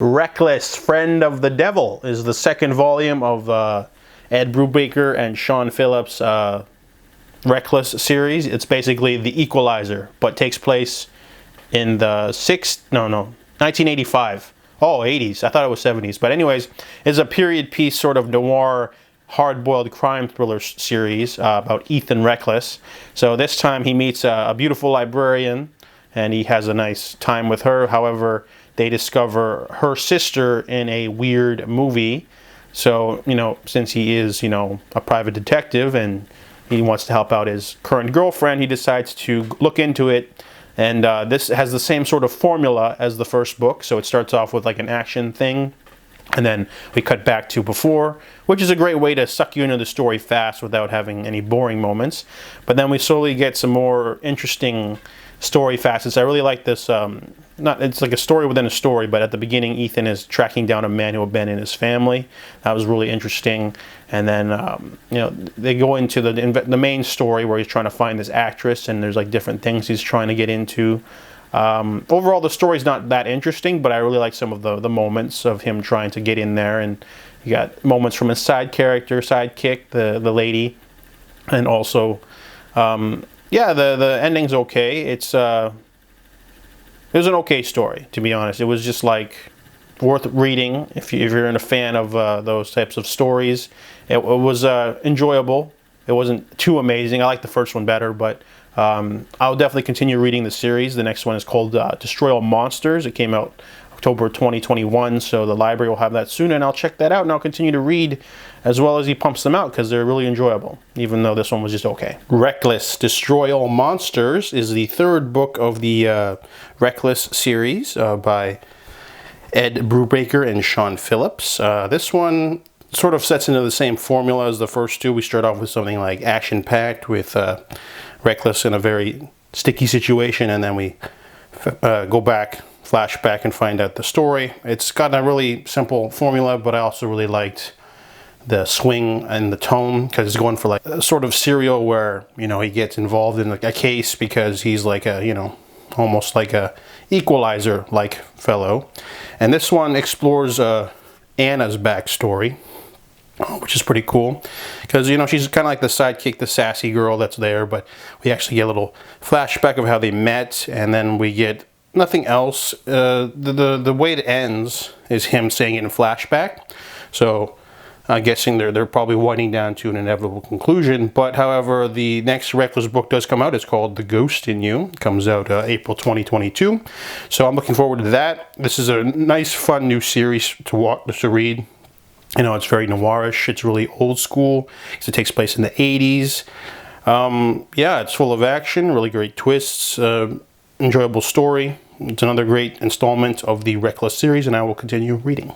Reckless, Friend of the Devil is the second volume of Ed Brubaker and Sean Phillips' Reckless series. It's basically The Equalizer, but takes place in the 1985. Oh, 80s. I thought it was 70s. But anyways, it's a period piece sort of noir hard-boiled crime thriller series about Ethan Reckless. So this time he meets a beautiful librarian and he has a nice time with her. However, they discover her sister in a weird movie. So, since he is, a private detective and he wants to help out his current girlfriend, he decides to look into it. And this has the same sort of formula as the first book. So it starts off with like an action thing, and then we cut back to before, which is a great way to suck you into the story fast without having any boring moments. But then we slowly get some more interesting story facets. I really like this. It's like a story within a story, but at the beginning, Ethan is tracking down a man who abandoned his family. That was really interesting. And then, they go into the main story where he's trying to find this actress, and there's like different things he's trying to get into. Overall, the story's not that interesting, but I really like some of the moments of him trying to get in there. And you got moments from his sidekick, the lady, and also, the ending's okay. It was an okay story, to be honest. It was just like worth reading if you're a fan of those types of stories. It was enjoyable. It wasn't too amazing. I like the first one better, but I'll definitely continue reading the series. The next one is called Destroy All Monsters. It came out October 2021, so the library will have that soon, and I'll check that out, and I'll continue to read as well as he pumps them out because they're really enjoyable, even though this one was just okay. Reckless, Destroy All Monsters is the third book of the Reckless series by Ed Brubaker and Sean Phillips. This one sort of sets into the same formula as the first two. We start off with something like action-packed with Reckless in a very sticky situation, and then we flashback and find out the story. It's got a really simple formula, but I also really liked the swing and the tone because it's going for like a sort of serial where, he gets involved in like a case because he's like almost like a equalizer like fellow. And this one explores Anna's backstory, which is pretty cool because, she's kind of like the sidekick, the sassy girl that's there, but we actually get a little flashback of how they met, and then we get nothing else. The way it ends is him saying it in flashback. So I'm guessing they're probably winding down to an inevitable conclusion. But however, the next Reckless book does come out. It's called The Ghost in You. It comes out April 2022. So I'm looking forward to that. This is a nice, fun new series to read. It's very noirish. It's really old school because it takes place in the 80s. It's full of action, really great twists, enjoyable story. It's another great installment of the Reckless series, and I will continue reading.